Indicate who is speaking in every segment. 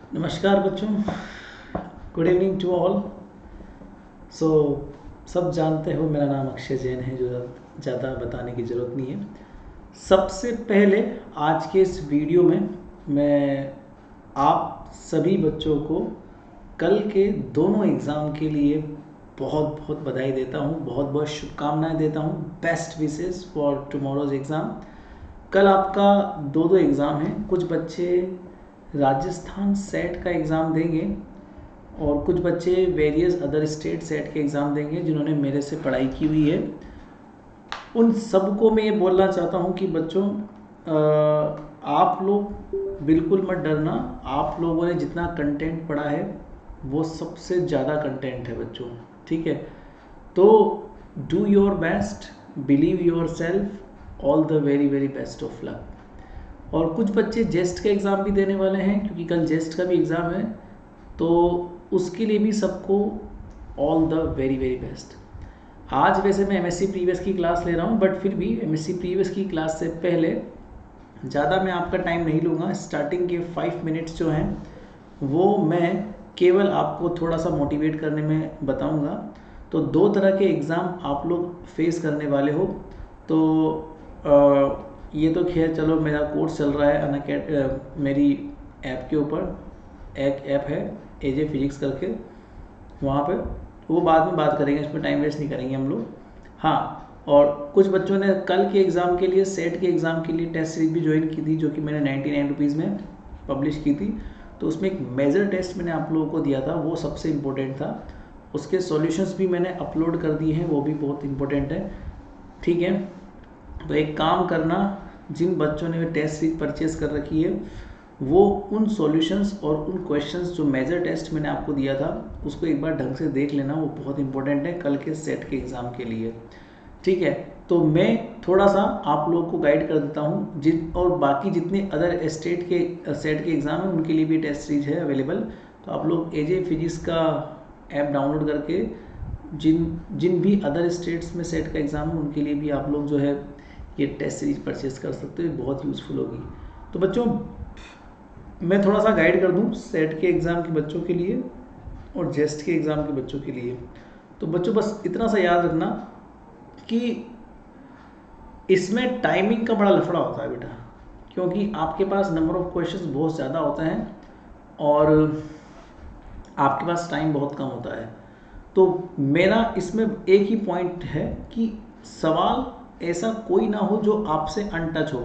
Speaker 1: नमस्कार बच्चों, good evening to all. सो सब जानते हो मेरा नाम अक्षय जैन है, जो ज़्यादा बताने की ज़रूरत नहीं है। सबसे पहले आज के इस वीडियो में मैं आप सभी बच्चों को कल के दोनों एग्ज़ाम के लिए बहुत बहुत बधाई देता हूँ, बहुत बहुत शुभकामनाएं देता हूँ। Best wishes for tomorrow's exam. कल आपका दो एग्ज़ाम हैं। कुछ बच्चे राजस्थान सेट का एग्ज़ाम देंगे और कुछ बच्चे वेरियस अदर स्टेट सेट के एग्ज़ाम देंगे जिन्होंने मेरे से पढ़ाई की हुई है। उन सबको मैं ये बोलना चाहता हूँ कि बच्चों, आप लोग बिल्कुल मत डरना। आप लोगों ने जितना कंटेंट पढ़ा है वो सबसे ज़्यादा कंटेंट है बच्चों, ठीक है। तो do your best, believe your self, all the very very best of luck. और कुछ बच्चे जेस्ट का एग्ज़ाम भी देने वाले हैं, क्योंकि कल जेस्ट का भी एग्ज़ाम है, तो उसके लिए भी सबको all the very very best. आज वैसे मैं एमएससी प्रीवियस की क्लास ले रहा हूँ, बट फिर भी एमएससी प्रीवियस की क्लास से पहले ज़्यादा मैं आपका टाइम नहीं लूँगा। स्टार्टिंग के 5 मिनट्स जो हैं वो मैं केवल आपको थोड़ा सा मोटिवेट करने में बताऊँगा। तो दो तरह के एग्ज़ाम आप लोग फेस करने वाले हो। तो ये तो खैर चलो, मेरा कोर्स चल रहा है मेरी ऐप के ऊपर। एक ऐप है एजे फिजिक्स करके, वहाँ पे वो बाद में बात करेंगे, इसमें टाइम वेस्ट नहीं करेंगे हम लोग। हाँ, और कुछ बच्चों ने कल के एग्ज़ाम के लिए, सेट के एग्ज़ाम के लिए टेस्ट सीरीज भी ज्वाइन की थी, जो कि मैंने 99 रुपीज़ में पब्लिश की थी। तो उसमें एक मेजर टेस्ट मैंने आप लोगों को दिया था, वो सबसे इम्पोर्टेंट था। उसके सॉल्यूशंस भी मैंने अपलोड कर दिए हैं, वो भी बहुत इम्पोर्टेंट है, ठीक है। तो एक काम करना, जिन बच्चों ने टेस्ट सीरीज परचेज कर रखी है वो उन सॉल्यूशंस और उन क्वेश्चंस जो मेजर टेस्ट मैंने आपको दिया था उसको एक बार ढंग से देख लेना, वो बहुत इंपॉर्टेंट है कल के सेट के एग्ज़ाम के लिए, ठीक है। तो मैं थोड़ा सा आप लोगों को गाइड कर देता हूँ। और बाकी जितने अदर स्टेट के सेट के एग्ज़ाम हैं उनके लिए भी टेस्ट सीरीज है अवेलेबल। तो आप लोग एजे फिजिक्स का ऐप डाउनलोड करके जिन भी अदर स्टेट्स में सेट का एग्ज़ाम है उनके लिए भी आप लोग जो है ये टेस्ट सीरीज परचेज कर सकते हो, बहुत यूज़फुल होगी। तो बच्चों, मैं थोड़ा सा गाइड कर दूं सेट के एग्ज़ाम के बच्चों के लिए और जेस्ट के एग्ज़ाम के बच्चों के लिए। तो बच्चों बस इतना सा याद रखना कि इसमें टाइमिंग का बड़ा लफड़ा होता है बेटा, क्योंकि आपके पास नंबर ऑफ क्वेश्चंस बहुत ज़्यादा होते हैं और आपके पास टाइम बहुत कम होता है। तो मेरा इसमें एक ही पॉइंट है कि सवाल ऐसा कोई ना हो जो आपसे अनटच हो।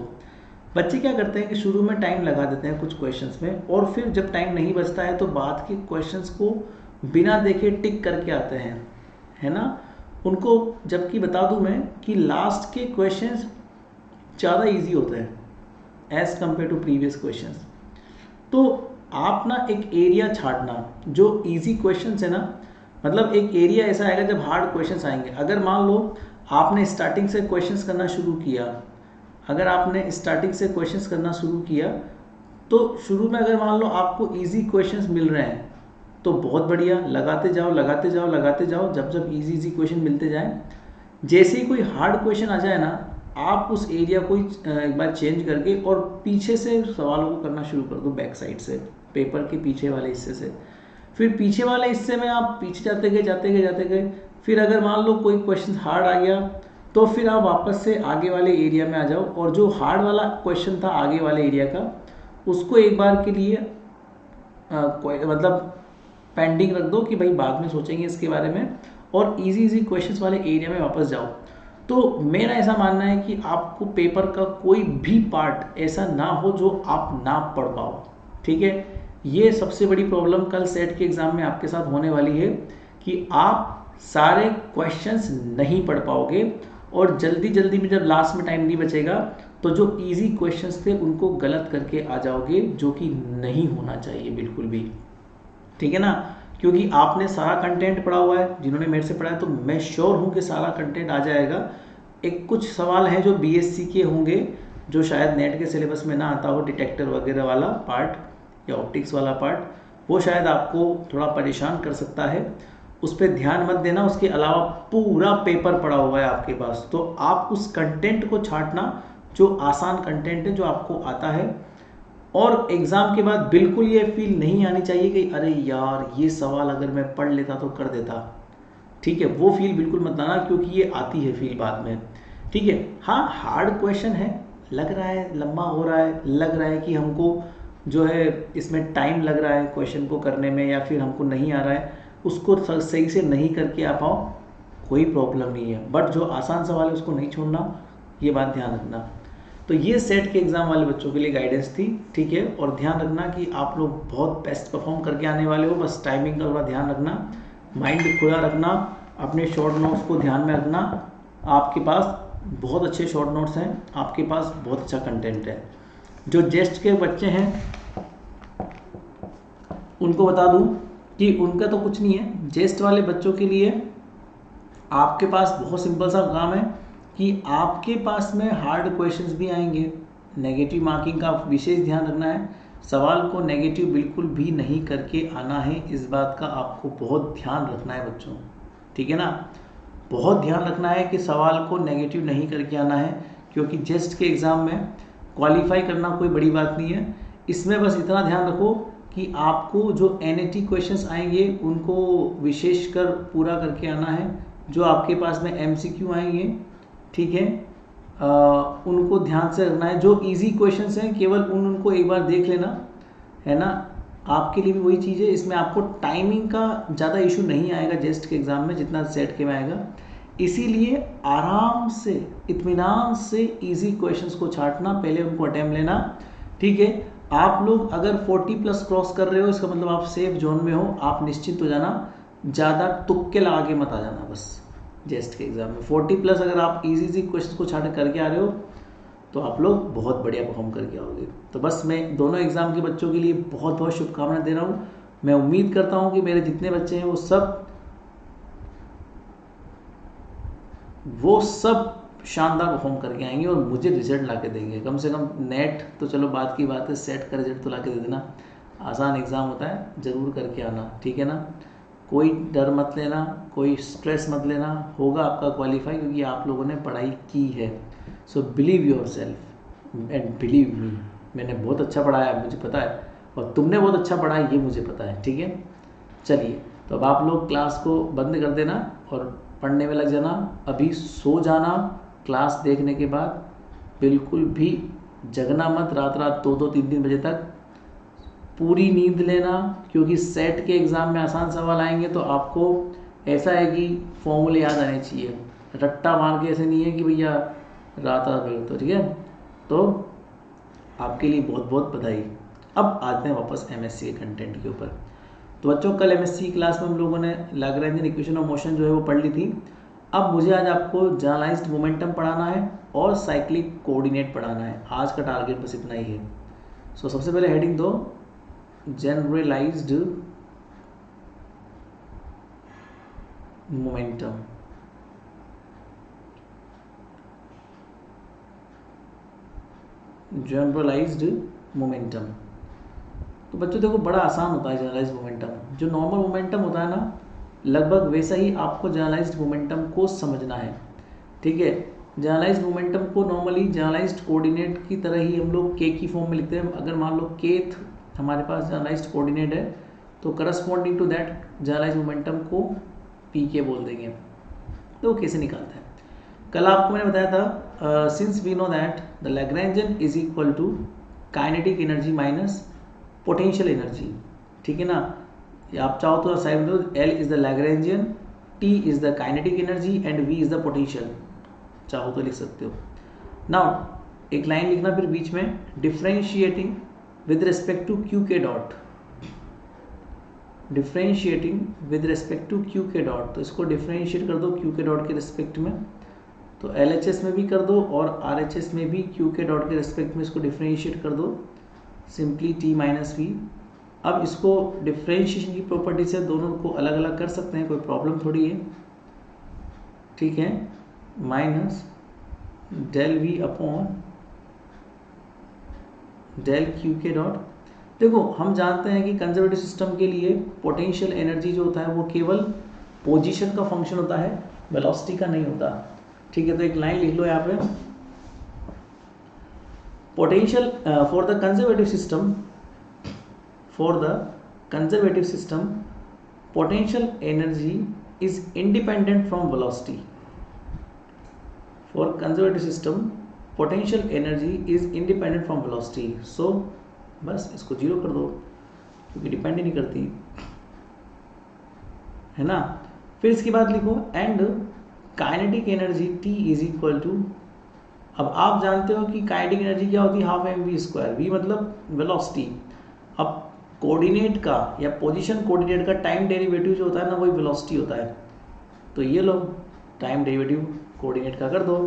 Speaker 1: बच्चे क्या करते हैं कि शुरू में टाइम लगा देते हैं कुछ क्वेश्चंस में, और फिर जब टाइम नहीं बचता है तो बाद के क्वेश्चंस को बिना देखे टिक करके आते हैं, है ना। उनको जबकि बता दूं मैं कि लास्ट के क्वेश्चंस ज़्यादा इजी होते हैं as compared to previous questions. तो आप ना एक एरिया छाटना, जो इजी क्वेश्चंस है ना, मतलब एक एरिया ऐसा आएगा जब हार्ड क्वेश्चंस आएंगे। अगर मान लो आपने स्टार्टिंग से क्वेश्चंस करना शुरू किया, अगर आपने स्टार्टिंग से क्वेश्चंस करना शुरू किया तो शुरू में अगर मान लो आपको इजी क्वेश्चंस मिल रहे हैं तो बहुत बढ़िया, लगाते जाओ लगाते जाओ लगाते जाओ, जब जब इजी क्वेश्चन मिलते जाएं। जैसे ही कोई हार्ड क्वेश्चन आ जाए ना, आप उस एरिया को एक बार चेंज करके और पीछे से सवालों को करना शुरू कर दो, बैक साइड से, पेपर के पीछे वाले हिस्से से। फिर पीछे वाले हिस्से में आप पीछे जाते गए जाते गए जाते गए, फिर अगर मान लो कोई क्वेश्चन हार्ड आ गया तो फिर आप वापस से आगे वाले एरिया में आ जाओ, और जो हार्ड वाला क्वेश्चन था आगे वाले एरिया का, उसको एक बार के लिए मतलब पेंडिंग रख दो कि भाई बाद में सोचेंगे इसके बारे में, और इजी क्वेश्चंस वाले एरिया में वापस जाओ। तो मेरा ऐसा मानना है कि आपको पेपर का कोई भी पार्ट ऐसा ना हो जो आप ना पढ़ पाओ, ठीक है। ये सबसे बड़ी प्रॉब्लम कल सेट के एग्ज़ाम में आपके साथ होने वाली है कि आप सारे क्वेश्चंस नहीं पढ़ पाओगे, और जल्दी जल्दी में जब लास्ट में टाइम नहीं बचेगा तो जो इजी क्वेश्चंस थे उनको गलत करके आ जाओगे, जो कि नहीं होना चाहिए बिल्कुल भी, ठीक है ना। क्योंकि आपने सारा कंटेंट पढ़ा हुआ है, जिन्होंने मेरे से पढ़ा है तो मैं श्योर हूँ कि सारा कंटेंट आ जाएगा। एक कुछ सवाल हैं जो बीएससी के होंगे, जो शायद नेट के सिलेबस में ना आता हो, डिटेक्टर वगैरह वाला पार्ट या ऑप्टिक्स वाला पार्ट, वो शायद आपको थोड़ा परेशान कर सकता है, उस पर ध्यान मत देना। उसके अलावा पूरा पेपर पड़ा हुआ है आपके पास, तो आप उस कंटेंट को छांटना जो आसान कंटेंट है, जो आपको आता है, और एग्ज़ाम के बाद बिल्कुल ये फील नहीं आनी चाहिए कि अरे यार ये सवाल अगर मैं पढ़ लेता तो कर देता, ठीक है, वो फील बिल्कुल मत आना, क्योंकि ये आती है फील बाद में, ठीक है। हाँ, हार्ड क्वेश्चन है, लग रहा है लंबा हो रहा है, लग रहा है कि हमको जो है इसमें टाइम लग रहा है क्वेश्चन को करने में, या फिर हमको नहीं आ रहा है, उसको सही से नहीं करके आ पाओ, कोई प्रॉब्लम नहीं है, बट जो आसान सवाल है उसको नहीं छोड़ना, ये बात ध्यान रखना। तो ये सेट के एग्ज़ाम वाले बच्चों के लिए गाइडेंस थी, ठीक है। और ध्यान रखना कि आप लोग बहुत बेस्ट परफॉर्म करके आने वाले हो, बस टाइमिंग का थोड़ा ध्यान रखना, माइंड खुला रखना, अपने शॉर्ट नोट्स को ध्यान में रखना। आपके पास बहुत अच्छे शॉर्ट नोट्स हैं, आपके पास बहुत अच्छा कंटेंट है। जो जेस्ट के बच्चे हैं उनको बता दूं कि उनका तो कुछ नहीं है, जेस्ट वाले बच्चों के लिए आपके पास बहुत सिंपल सा काम है कि आपके पास में हार्ड क्वेश्चंस भी आएंगे, नेगेटिव मार्किंग का विशेष ध्यान रखना है, सवाल को नेगेटिव बिल्कुल भी नहीं करके आना है, इस बात का आपको बहुत ध्यान रखना है बच्चों, ठीक है ना। बहुत ध्यान रखना है कि सवाल को नेगेटिव नहीं करके आना है, क्योंकि जेस्ट के एग्ज़ाम में क्वालिफाई करना कोई बड़ी बात नहीं है। इसमें बस इतना ध्यान रखो कि आपको जो एनएटी क्वेश्चंस आएंगे उनको विशेषकर पूरा करके आना है, जो आपके पास में एमसीक्यू आएंगे, ठीक है, उनको ध्यान से रखना है। जो इजी क्वेश्चंस हैं केवल उनको एक बार देख लेना, है ना। आपके लिए भी वही चीज़ है, इसमें आपको टाइमिंग का ज़्यादा इशू नहीं आएगा जेस्ट के एग्ज़ाम में जितना सेट के में आएगा, इसीलिए आराम से इत्मीनान से इजी क्वेश्चंस को छांटना, पहले उनको अटेम्प्ट लेना, ठीक है। आप लोग अगर 40+ क्रॉस कर रहे हो, इसका मतलब आप सेफ जोन में हो, आप निश्चित हो जाना, ज़्यादा तुक्के लगा के मत आ जाना बस जेस्ट के एग्ज़ाम में। 40+ अगर आप इजी क्वेश्चन को छाट करके आ रहे हो तो आप लोग बहुत बढ़िया परफॉर्म करके आओगे। तो बस मैं दोनों एग्ज़ाम के बच्चों के लिए बहुत बहुत शुभकामनाएं दे रहा हूँ। मैं उम्मीद करता हूँ कि मेरे जितने बच्चे हैं वो सब शानदार परफॉर्म करके आएंगे और मुझे रिजल्ट ला के देंगे। कम से कम नेट तो चलो बात की बात है, सेट का रिजल्ट तो ला के दे देना। आसान एग्ज़ाम होता है, ज़रूर करके आना, ठीक है ना। कोई डर मत लेना, कोई स्ट्रेस मत लेना, होगा आपका क्वालिफाई, क्योंकि आप लोगों ने पढ़ाई की है। So believe your self and believe me, मैंने बहुत अच्छा पढ़ाया मुझे पता है, और तुमने बहुत अच्छा पढ़ा ये मुझे पता है, ठीक है। चलिए, तो अब आप लोग क्लास को बंद कर देना और पढ़ने में लग जाना। अभी सो जाना क्लास देखने के बाद, बिल्कुल भी जगना मत रात 2-2 3-3 बजे तक, पूरी नींद लेना, क्योंकि सेट के एग्ज़ाम में आसान सवाल आएंगे तो आपको ऐसा है कि फॉर्मूले याद आने चाहिए, रट्टा मार के ऐसे नहीं है कि भैया रात भर, तो ठीक है। तो आपके लिए बहुत बहुत बधाई। अब आते हैं वापस एमएससी के कंटेंट के ऊपर। तो बच्चों, कल एमएससी क्लास में हम लोगों ने लैग्रेंजियन इक्वेशन ऑफ मोशन जो है वो पढ़ ली थी। अब मुझे आज आपको जनरलाइज्ड मोमेंटम पढ़ाना है और साइक्लिक कोऑर्डिनेट पढ़ाना है। आज का टारगेट बस इतना ही है। सो सबसे पहले हेडिंग दो, जनरलाइज्ड मोमेंटम। जनरलाइज्ड मोमेंटम, तो बच्चों देखो बड़ा आसान होता है जनरलाइज्ड मोमेंटम। जो नॉर्मल मोमेंटम होता है ना, लगभग वैसा ही आपको जनरलाइज्ड मोमेंटम को समझना है, ठीक है। जनरलाइज्ड मोमेंटम को नॉर्मली जनरलाइज्ड कोऑर्डिनेट की तरह ही हम लोग के की फॉर्म में लिखते हैं। अगर मान लो केथ हमारे पास जनरलाइज्ड कोऑर्डिनेट है तो corresponding to that generalised momentum को पी के बोल देंगे। तो कैसे निकालते हैं, कल आपको मैंने बताया था, since we know that the Lagrangian is equal to kinetic energy minus potential energy, ठीक है ना। आप चाहो तो साइड में दो, L is the Lagrangian, T is the kinetic energy and V is the potential, चाहो तो लिख सकते हो। नाउ एक लाइन लिखना फिर बीच में, differentiating with respect to Q के dot, differentiating with respect to Q के डॉट, तो इसको डिफरेंशिएट कर दो क्यू के डॉट के रिस्पेक्ट में, तो LHS में भी कर दो और RHS में भी क्यू के डॉट के रिस्पेक्ट में इसको डिफरेंशिएट कर दो, सिंपली T माइनस वी। अब इसको डिफरेंशिएशन की प्रॉपर्टी से दोनों को अलग अलग कर सकते हैं, कोई प्रॉब्लम थोड़ी है, ठीक है। Minus del V upon del Q के डॉट। देखो हम जानते हैं कि कंजर्वेटिव सिस्टम के लिए पोटेंशियल एनर्जी जो होता है वो केवल पोजीशन का फंक्शन होता है, वेलोसिटी का नहीं होता, ठीक है। तो एक लाइन लिख लो यहाँ पे, potential for the conservative system potential energy is independent from velocity. For conservative system potential energy is independent from velocity. So बस इसको जीरो कर दो क्योंकि डिपेंड ही नहीं करती है ना. फिर इसके बाद लिखो and kinetic energy T is equal to, अब आप जानते हो कि काइनेटिक एनर्जी क्या होती है, half M V square. V मतलब वेलोसिटी. अब कोऑर्डिनेट का या पोजीशन कोऑर्डिनेट का टाइम डेरिवेटिव जो होता है ना वही वेलोसिटी होता है. तो ये लो टाइम डेरिवेटिव कोऑर्डिनेट का कर दो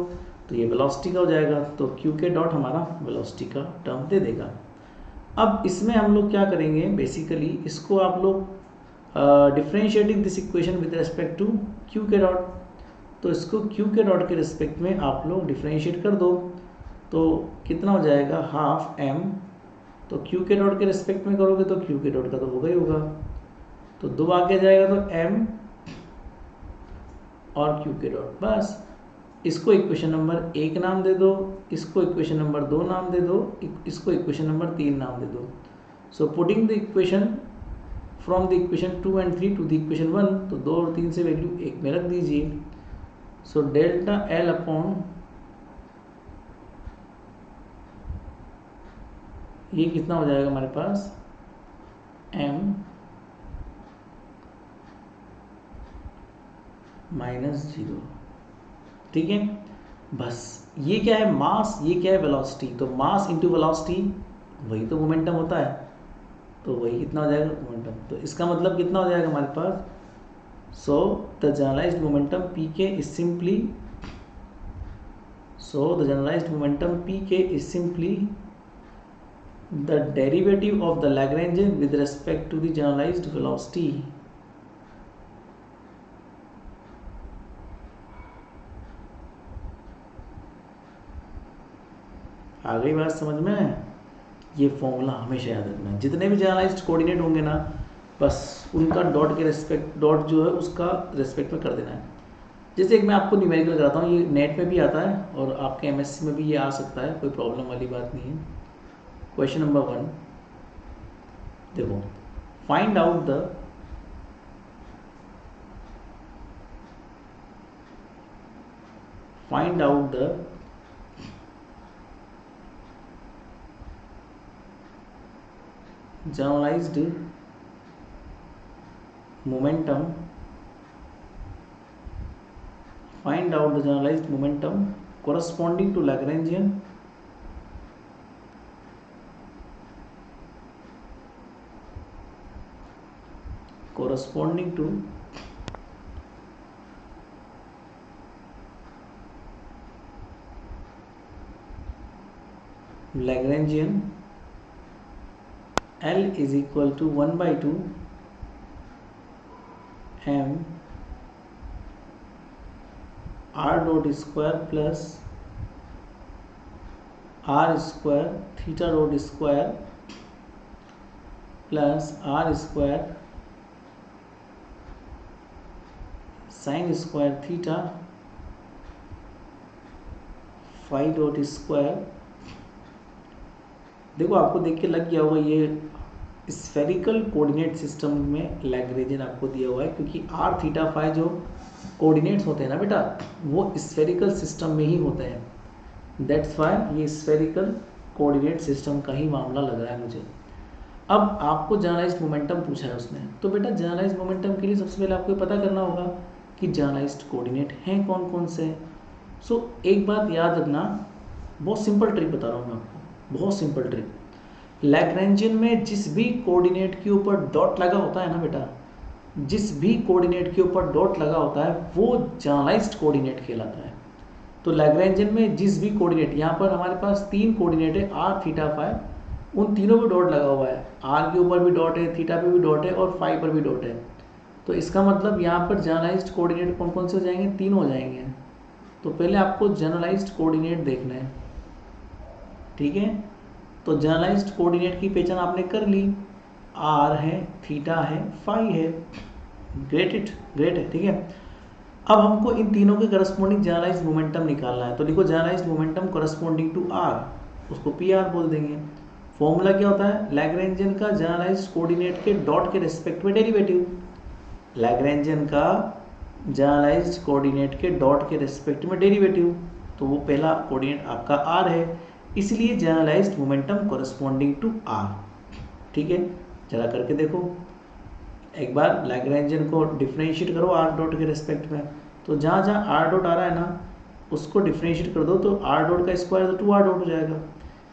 Speaker 1: तो ये वेलोसिटी का हो जाएगा. तो क्यू के डॉट हमारा वेलोसिटी का टर्म दे देगा. अब इसमें हम लोग क्या करेंगे, बेसिकली इसको आप लोग differentiating this equation with respect to Q के डॉट. तो इसको क्यू के डॉट के रिस्पेक्ट में आप लोग डिफ्रेंशिएट कर दो तो कितना हो जाएगा हाफ एम. तो क्यू के डॉट के रिस्पेक्ट में करोगे तो क्यू के डॉट का तो होगा ही होगा. तो दो आगे जाएगा तो एम और क्यू के डॉट. बस इसको इक्वेशन नंबर 1 नाम दे दो, इसको इक्वेशन नंबर 2 नाम दे दो, इसको इक्वेशन नंबर 3 नाम दे दो. So putting the equation from the equation 2 and 3 to the equation 1, तो 2 और 3 से वैल्यू 1 में रख दीजिए. सो डेल्टा एल अपॉन ये कितना हो जाएगा हमारे पास m -0. ठीक है. बस ये क्या है मास, ये क्या है वेलोसिटी. तो मास इंटू वेलोसिटी वही तो मोमेंटम होता है. तो वही कितना हो जाएगा मोमेंटम. तो इसका मतलब कितना हो जाएगा हमारे पास. So the generalized momentum p k is simply the derivative of the Lagrangian with respect to the generalized velocity. आ गई बात समझ में. ये फॉर्मूला हमेशा याद रखना है. जितने भी जनरलाइज्ड कोऑर्डिनेट होंगे ना बस उनका डॉट के रेस्पेक्ट, डॉट जो है उसका रेस्पेक्ट में कर देना है. जैसे एक मैं आपको न्यूमेरिकल कराता हूँ, ये नेट में भी आता है और आपके एमएससी में भी ये आ सकता है, कोई प्रॉब्लम वाली बात नहीं है. क्वेश्चन नंबर 1 देखो, find out the generalized momentum. Find out the generalized momentum corresponding to Lagrangian L is equal to 1/2 m r dot square plus r square theta dot square plus r square sin square theta phi dot square. देखो आपको देख के लग गया होगा ये spherical coordinate system में Lagrangian आपको दिया हुआ है, क्योंकि आर थीटा फाई जो कोऑर्डिनेट्स होते हैं ना बेटा वो स्फेरिकल सिस्टम में ही होते हैं. दैट्स वाई ये स्फेरिकल कोऑर्डिनेट सिस्टम का ही मामला लग रहा है मुझे. अब आपको जनरलाइज्ड मोमेंटम पूछा है उसने, तो बेटा जनरलाइज्ड मोमेंटम के लिए सबसे पहले आपको पता करना होगा कि जनरलाइज्ड कोऑर्डिनेट हैं कौन कौन से. सो एक बात याद रखना, बहुत सिंपल ट्रिक बता रहा हूँ मैं आपको, बहुत सिंपल ट्रिक. लैग्रेंजियन में जिस भी कोऑर्डिनेट के ऊपर डॉट लगा होता है ना बेटा, जिस भी कोऑर्डिनेट के ऊपर डॉट लगा होता है वो जनरलाइज्ड कोऑर्डिनेट कहलाता है. तो लैग्रेंजियन में जिस भी कोऑर्डिनेट, यहाँ पर हमारे पास 3 कोऑर्डिनेट है आर थीटा फाई, उन तीनों पे डॉट लगा हुआ है. आर के ऊपर भी डॉट है, थीटा पे भी डॉट है और फाई पर भी डॉट है. तो इसका मतलब यहाँ पर जनरलाइज्ड कोऑर्डिनेट कौन कौन से हो जाएंगे, 3 हो जाएंगे. तो पहले आपको जनरलाइज्ड कोऑर्डिनेट देखना है. ठीक है, तो जनरलाइज्ड कोऑर्डिनेट की पहचान आपने कर ली. आर है, थीटा है, फाई है. ग्रेट है. ठीक है, अब हमको इन तीनों के करस्पॉन्डिंग जनरलाइज्ड मोमेंटम निकालना है. तो देखो generalised momentum corresponding to R, उसको पी आर बोल देंगे। फॉर्मूला क्या होता है, लैग्रेंजियन का जनरलाइज्ड कोऑर्डिनेट के डॉट के रेस्पेक्ट में डेरिवेटिव, लैग्रेंजियन का जनरलाइज्ड कोऑर्डिनेट के डॉट के रेस्पेक्ट में डेरिवेटिव, तो वो पहला कोऑर्डिनेट आपका आर है, इसलिए generalised momentum corresponding to R. ठीक है, जरा करके देखो एक बार, लैग्रेंजियन को डिफरेंशिएट करो आर डॉट के रेस्पेक्ट में, तो जहाँ जहाँ आर डॉट आ रहा है ना उसको डिफरेंशिएट कर दो, तो आर डॉट का स्क्वायर तो 2r डॉट हो जाएगा।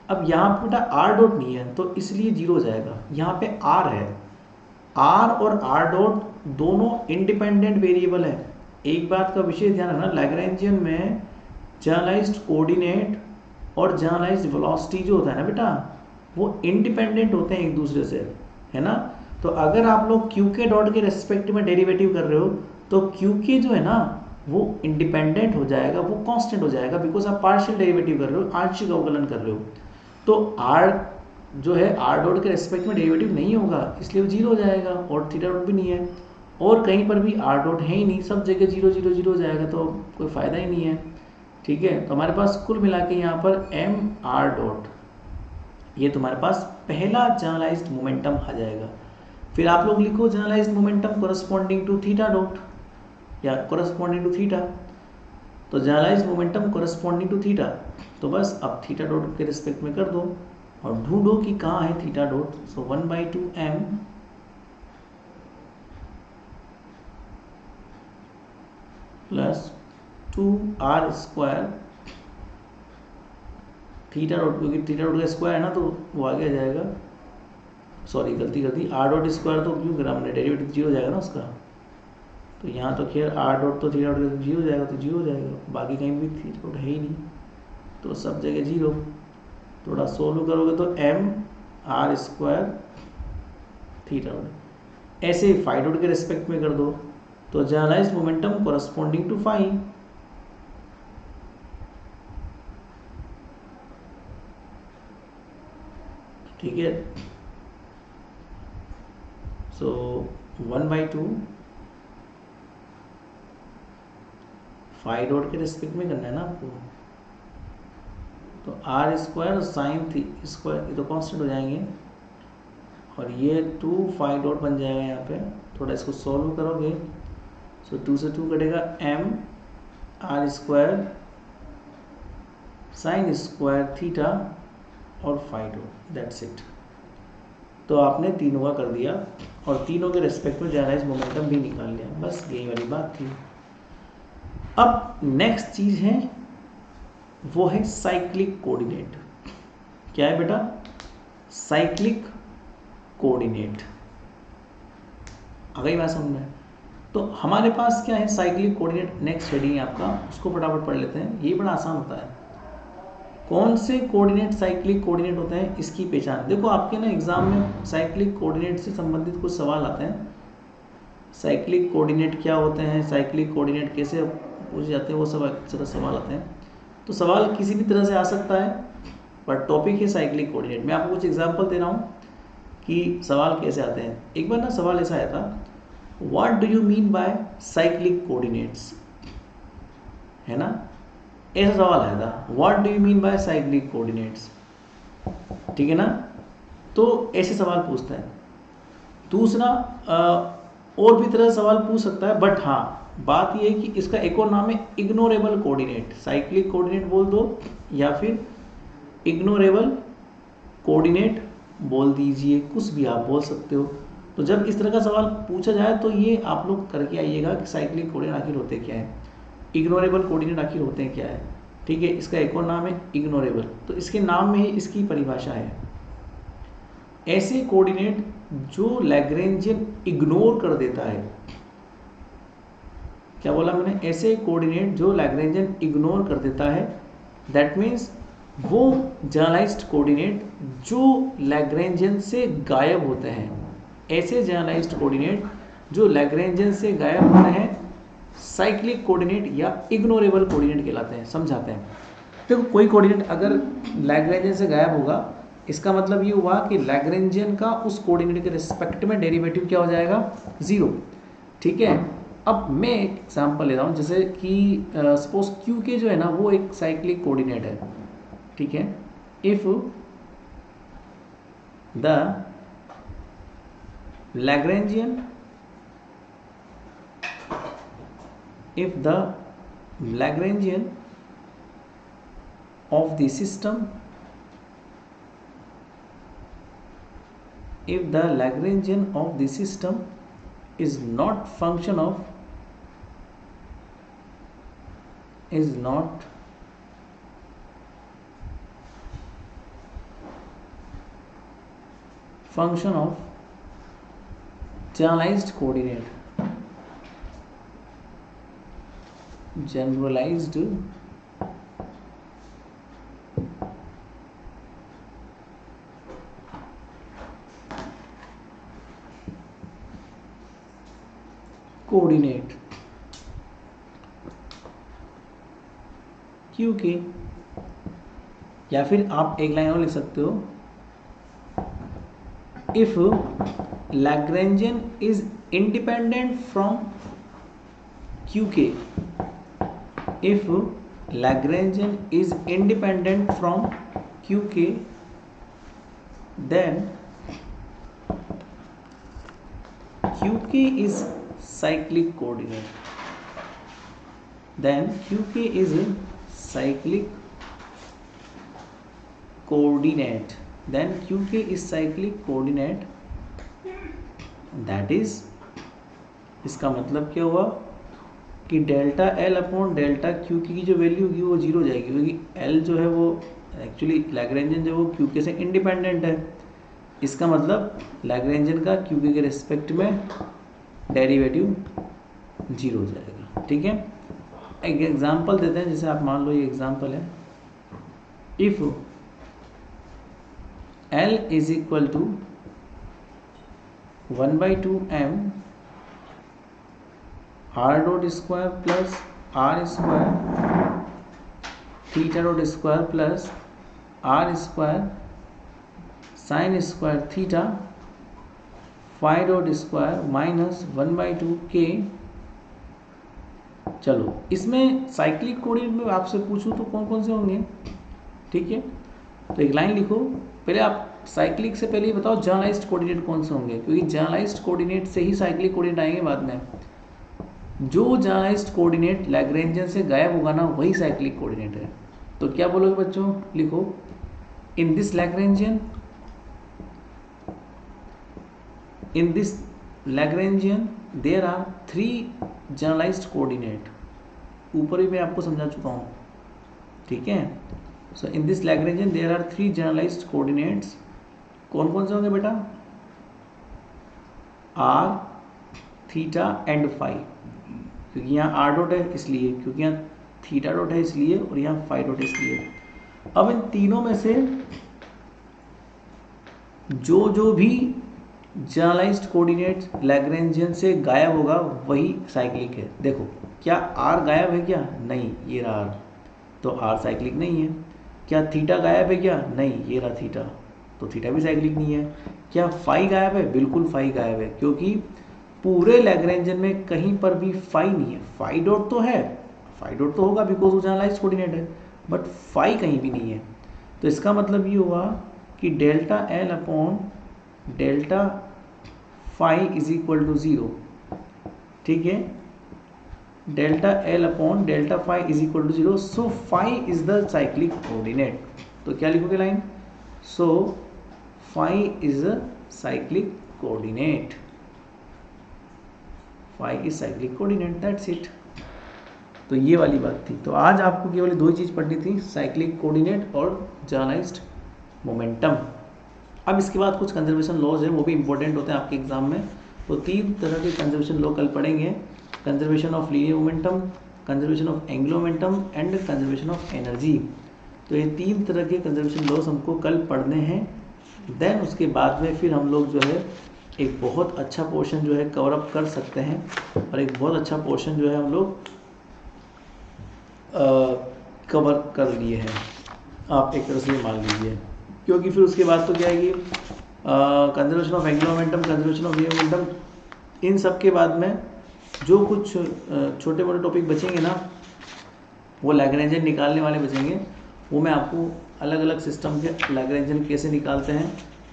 Speaker 1: अब यहाँ पे बेटा आर डॉट नहीं है तो इसलिए 0 हो जाएगा, यहाँ पे आर है, आर और आर डॉट दोनों इंडिपेंडेंट वेरिएबल है। एक बात का विशेष ध्यान रखना, लैग्रेंजियन में जनरलाइज्ड कोऑर्डिनेट और जनरलाइज्ड वेलोसिटी जो होता है ना बेटा, वो इंडिपेंडेंट होते हैं एक दूसरे से, है ना। तो अगर आप लोग क्यू के डॉट के रेस्पेक्ट में डेरिवेटिव कर रहे हो तो क्यू के जो है ना वो इंडिपेंडेंट हो जाएगा, वो कांस्टेंट हो जाएगा, बिकॉज आप पार्शियल डेरिवेटिव कर रहे हो, आंशिक अवकलन कर रहे हो। तो आर जो है आर डॉट के रेस्पेक्ट में डेरिवेटिव नहीं होगा, इसलिए वो 0 हो जाएगा, और थीटा डॉट भी नहीं है, और कहीं पर भी आर डॉट है ही नहीं, सब जगह 0 0 0 हो जाएगा, तो कोई फ़ायदा ही नहीं है। ठीक है, तो हमारे पास कुल मिला के यहाँ पर एम आर डॉट, ये तुम्हारे पास पहला जनरलाइज्ड मोमेंटम आ जाएगा। फिर आप लोग लिखो generalised momentum corresponding to theta dot या कोरस्पॉन्डिंग टू थीटा, तो generalised momentum corresponding to theta, तो बस अब थीटा डॉट के रिस्पेक्ट में कर दो और ढूंढो कि कहाँ है थीटा डॉट। सो 1/2 m plus 2r square theta dot, क्योंकि थीटा डॉट का स्क्वायर है ना तो वो आगे आ जाएगा, सॉरी गलती कर दी, आर डॉट स्क्वायर तो क्यों करा हमने, डेरिवेटिव 0 हो जाएगा ना उसका, तो यहाँ तो खैर आर डॉट तो थीटा डॉट 0 हो जाएगा, तो 0 हो जाएगा, बाकी कहीं भी थीटा डॉट है ही नहीं, तो सब जगह 0। थोड़ा सोल्व करोगे तो M R square theta dot, ऐसे फाइव डॉट के रेस्पेक्ट में कर दो, तो generalised momentum corresponding to phi, ठीक है। सो 1/2 फाइव डॉट के रेस्पेक्ट में करना है ना आपको, तो R square sine theta square ये तो कांस्टेंट हो जाएंगे, और ये 2 फाइव डॉट बन जाएगा यहाँ पे। थोड़ा इसको सॉल्व करोगे, सो 2 से 2 कटेगा, M R square sine square theta और फाइव डॉट, दैट्स इट। तो आपने तीनों का कर दिया और तीनों के रेस्पेक्ट में जनरलाइज्ड मोमेंटम भी निकाल लिया, बस यही वाली बात थी। अब नेक्स्ट चीज है वो है साइक्लिक कोऑर्डिनेट। क्या है बेटा, साइक्लिक कोऑर्डिनेट, आ गई बात समझ में। तो हमारे पास क्या है साइक्लिक कोऑर्डिनेट, नेक्स्ट हेडिंग है आपका, उसको फटाफट पढ़ लेते हैं, ये बड़ा आसान होता है। कौन से कोऑर्डिनेट साइक्लिक कोऑर्डिनेट होते हैं इसकी पहचान, देखो आपके ना एग्जाम में साइक्लिक कोऑर्डिनेट से संबंधित कुछ सवाल आते हैं, साइक्लिक कोऑर्डिनेट क्या होते हैं, साइक्लिक कोऑर्डिनेट कैसे पूछे जाते हैं, वो सब अक्सर सवाल आते हैं। तो सवाल किसी भी तरह से आ सकता है, पर टॉपिक है साइक्लिक कोऑर्डिनेट। मैं आपको कुछ एग्जांपल दे रहा हूँ कि सवाल कैसे आते हैं। एक बार ना सवाल ऐसा आया था, what do you mean by cyclic coordinates, है ना, ऐसा सवाल आया था, what do you mean by cyclic coordinates, ठीक है ना। तो ऐसे सवाल पूछता है। दूसरा और भी तरह सवाल पूछ सकता है, बट हाँ बात यह है कि इसका एक और नाम है इग्नोरेबल कोऑर्डिनेट, साइक्लिक कोऑर्डिनेट बोल दो या फिर इग्नोरेबल कोऑर्डिनेट बोल दीजिए, कुछ भी आप बोल सकते हो। तो जब इस तरह का सवाल पूछा जाए तो ये आप लोग करके आइएगा कि साइक्लिक कोऑर्डिनेट आखिर होते क्या है, इग्नोरेबल कोऑर्डिनेट आखिर होते हैं क्या है, ठीक है। इसका एक और नाम है इग्नोरेबल, तो इसके नाम में ही इसकी परिभाषा है, ऐसे कोऑर्डिनेट जो लैग्रेंजियन इग्नोर कर देता है। क्या बोला मैंने, ऐसे कोऑर्डिनेट जो लैग्रेंजियन इग्नोर कर देता है, दैट मीन्स वो जनरलाइज्ड कोऑर्डिनेट जो लैग्रेंजियन से गायब होते हैं, ऐसे जनरलाइज्ड कोऑर्डिनेट जो लैग्रेंजियन से गायब होते हैं साइक्लिक कोऑर्डिनेट या इग्नोरेबल कोऑर्डिनेट कहलाते हैं। समझाते हैं, देखो कोई कोऑर्डिनेट अगर लैग्रेंजियन से गायब होगा, इसका मतलब ये हुआ कि लैग्रेंजियन का उस कोऑर्डिनेट के रिस्पेक्ट में डेरिवेटिव क्या हो जाएगा, 0, ठीक है। अब मैं एक एग्जांपल ले रहा हूँ, जैसे कि सपोज क्यू के जो है ना वो एक साइक्लिक कोऑर्डिनेट है, ठीक है। if the Lagrangian of the system is not function of generalized coordinate क्योंकि, या फिर आप एक लाइन और लिख सकते हो, if Lagrangian is independent from QK, if Lagrangian is independent from QK, then QK is cyclic coordinate. Then QK is a cyclic coordinate. Then QK is cyclic coordinate. That is, इसका मतलब क्या हुआ कि delta L upon delta Q की जो value होगी वो zero हो जाएगी, क्योंकि एल जो है वो एक्चुअली लैग्रेंजियन जो वो क्यू के से इंडिपेंडेंट है। इसका मतलब लैग्रेंजियन का क्यू के रिस्पेक्ट में डेरिवेटिव जीरो हो जाएगा। ठीक है, एक एग्जांपल देते हैं, जैसे आप मान लो ये एग्जांपल है, if L is equal to 1/2 m r dot square plus r square theta dot square plus r square sin square theta phi dot square minus 1/2 k। चलो, इसमें साइक्लिक कोऑर्डिनेट में आपसे पूछूं तो कौन कौन से होंगे? ठीक है, तो एक लाइन लिखो, पहले आप साइक्लिक से पहले ही बताओ जनरलाइज्ड कोऑर्डिनेट कौन से होंगे, क्योंकि जनरलाइज्ड कोऑर्डिनेट से ही साइक्लिक कोऑर्डिनेट आएंगे बाद में। जो जनरलाइज्ड कोऑर्डिनेट लैग्रेंजियन से गायब होगा ना, वही साइक्लिक कोऑर्डिनेट है। तो क्या बोलोगे बच्चों? लिखो, in this Lagrangian there are 3 generalized coordinate. ऊपर ही मैं आपको समझा चुका हूँ। ठीक है, so in this Lagrangian there are 3 generalized coordinates. कौन कौन से होंगे बेटा? आर, थीटा एंड फाई, क्योंकि यहाँ आर डॉट है इसलिए, क्योंकि यहाँ थीटा डॉट है इसलिए, और यहाँ फाई डॉट इसलिए। अब इन तीनों में से जो भी जनरलाइज्ड कोऑर्डिनेट लैग्रेंजियन से गायब होगा वही साइक्लिक है। देखो, क्या आर गायब है क्या? नहीं, ये रहा आर, तो आर साइक्लिक नहीं है। क्या थीटा गायब है क्या? नहीं, ये रहा थीटा, तो थीटा भी साइक्लिक नहीं है। क्या फाई गायब है? बिल्कुल फाई गायब है, क्योंकि पूरे लैग्रेंजियन में कहीं पर भी फाई नहीं है। फाई डॉट तो है, फाई डॉट तो होगा बिकॉज वो जनरलाइज्ड कोऑर्डिनेट है, बट फाई कहीं भी नहीं है। तो इसका मतलब ये हुआ कि delta L upon delta phi is equal to 0। ठीक है, delta L upon delta phi is equal to 0, so phi is the cyclic coordinate. तो क्या लिखोगे line? So phi is a cyclic coordinate, phi is cyclic coordinate, that's it. तो ये वाली बात थी। तो आज आपको केवल दो ही चीज़ पढ़नी थी, साइक्लिक कोऑर्डिनेट और जनरलाइज्ड मोमेंटम। अब इसके बाद कुछ कंजर्वेशन लॉज हैं, वो भी इंपॉर्टेंट होते हैं आपके एग्जाम में। तो 3 तरह के कंजर्वेशन लॉ कल पढ़ेंगे, conservation of linear momentum, conservation of angular momentum and conservation of energy. तो ये 3 तरह के कंजर्वेशन लॉज हमको कल पढ़ने हैं। देन उसके बाद में फिर हम लोग जो है एक बहुत अच्छा पोर्शन जो है कवर अप कर सकते हैं, और एक बहुत अच्छा पोर्शन जो है हम लोग कवर कर लिए हैं, आप एक तरह से मान लीजिए। क्योंकि फिर उसके बाद तो क्या आएगी, conservation of angular momentum, conservation of linear momentum, इन सब के बाद में जो कुछ छोटे मोटे टॉपिक बचेंगे ना, वो लैग्रेंजियन निकालने वाले बचेंगे, वो मैं आपको अलग अलग सिस्टम के लैग्रेंजन कैसे निकालते हैं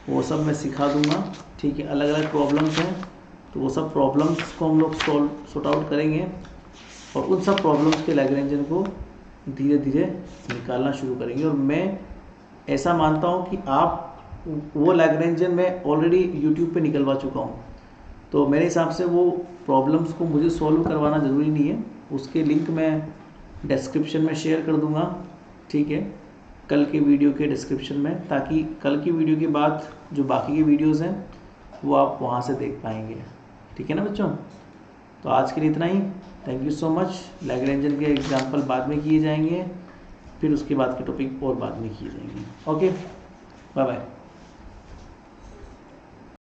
Speaker 1: वो सब मैं सिखा दूंगा। ठीक है, अलग अलग प्रॉब्लम्स हैं तो वो सब प्रॉब्लम्स को हम लोग सॉर्ट आउट करेंगे और उन सब प्रॉब्लम्स के लैग्रेंजन को धीरे धीरे निकालना शुरू करेंगे। और मैं ऐसा मानता हूँ कि आप वो लैग्रेंजन मैं ऑलरेडी यूट्यूब पे निकलवा चुका हूँ, तो मेरे हिसाब से वो प्रॉब्लम्स को मुझे सॉल्व करवाना ज़रूरी नहीं है। उसके लिंक मैं डिस्क्रिप्शन में शेयर कर दूँगा, ठीक है, कल के वीडियो के डिस्क्रिप्शन में, ताकि कल की वीडियो के बाद जो बाकी के वीडियोज़ हैं वो आप वहाँ से देख पाएंगे। ठीक है ना बच्चों, तो आज के लिए इतना ही। Thank you so much. Lagrangian के एग्जाम्पल बाद में किए जाएंगे, फिर उसके बाद के टॉपिक और बाद में किए जाएंगे। Okay, bye bye.